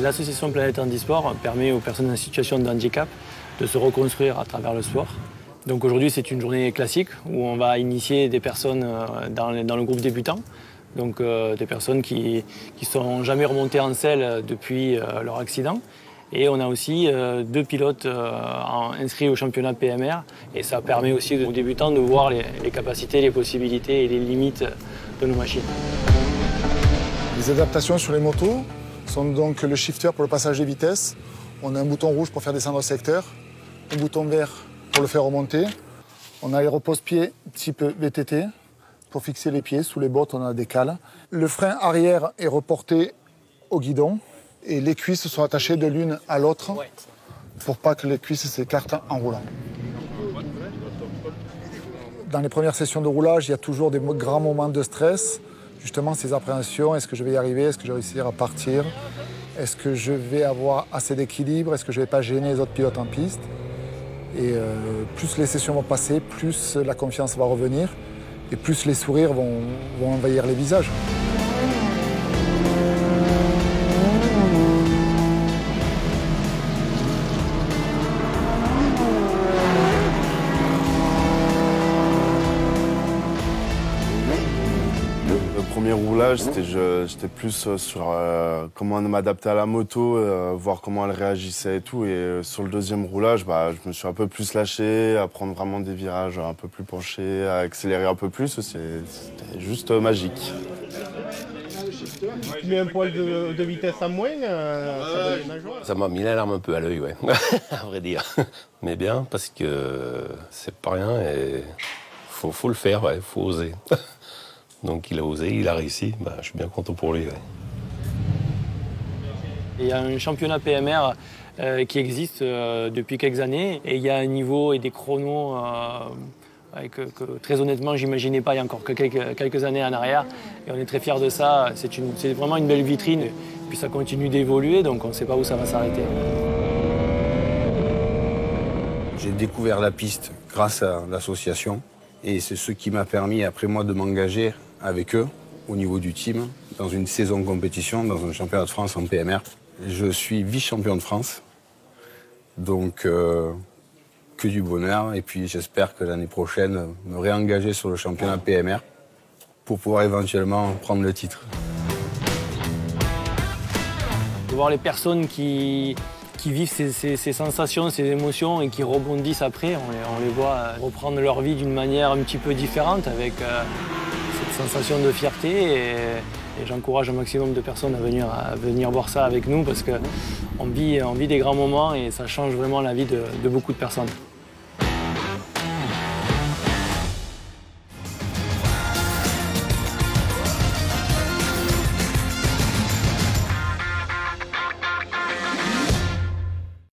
L'association Planète Handisport permet aux personnes en situation de handicap de se reconstruire à travers le sport. Donc aujourd'hui, c'est une journée classique où on va initier des personnes dans le groupe débutant. Donc des personnes qui ne sont jamais remontées en selle depuis leur accident. Et on a aussi 2 pilotes inscrits au championnat PMR. Et ça permet aussi aux débutants de voir les capacités, les possibilités et les limites de nos machines. Les adaptations sur les motos sont donc le shifter pour le passage des vitesses. On a un bouton rouge pour faire descendre le secteur, un bouton vert pour le faire remonter. On a les repose-pieds type VTT pour fixer les pieds. Sous les bottes, on a des cales. Le frein arrière est reporté au guidon et les cuisses sont attachées de l'une à l'autre pour pas que les cuisses s'écartent en roulant. Dans les premières sessions de roulage, il y a toujours des grands moments de stress. Justement, ces appréhensions, est-ce que je vais y arriver? Est-ce que je vais réussir à partir? Est-ce que je vais avoir assez d'équilibre? Est-ce que je ne vais pas gêner les autres pilotes en piste? Et plus les sessions vont passer, plus la confiance va revenir et plus les sourires vont envahir les visages. Le premier roulage, j'étais plus sur comment m'adapter à la moto, voir comment elle réagissait et tout. Et sur le deuxième roulage, je me suis un peu plus lâché, à prendre vraiment des virages un peu plus penchés, à accélérer un peu plus. C'était juste magique. Tu mets un poil de vitesse à moins, ça m'a mis l'alarme un peu à l'œil, ouais, à vrai dire. Mais bien, parce que c'est pas rien et faut le faire, ouais, faut oser. Donc il a osé, il a réussi, je suis bien content pour lui. Ouais. Il y a un championnat PMR qui existe depuis quelques années et il y a un niveau et des chronos que très honnêtement j'imaginais pas il y a encore que quelques années en arrière et on est très fiers de ça. C'est vraiment une belle vitrine et puis ça continue d'évoluer donc on ne sait pas où ça va s'arrêter. J'ai découvert la piste grâce à l'association et c'est ce qui m'a permis après moi de m'engager avec eux au niveau du team dans une saison de compétition, dans un championnat de France en PMR. Je suis vice-champion de France, donc que du bonheur. Et puis j'espère que l'année prochaine, me réengager sur le championnat PMR pour pouvoir éventuellement prendre le titre. De voir les personnes qui vivent ces sensations, ces émotions et qui rebondissent après, on les voit reprendre leur vie d'une manière un petit peu différente avec cette sensation de fierté et j'encourage un maximum de personnes à venir voir ça avec nous parce qu'on vit des grands moments et ça change vraiment la vie de beaucoup de personnes.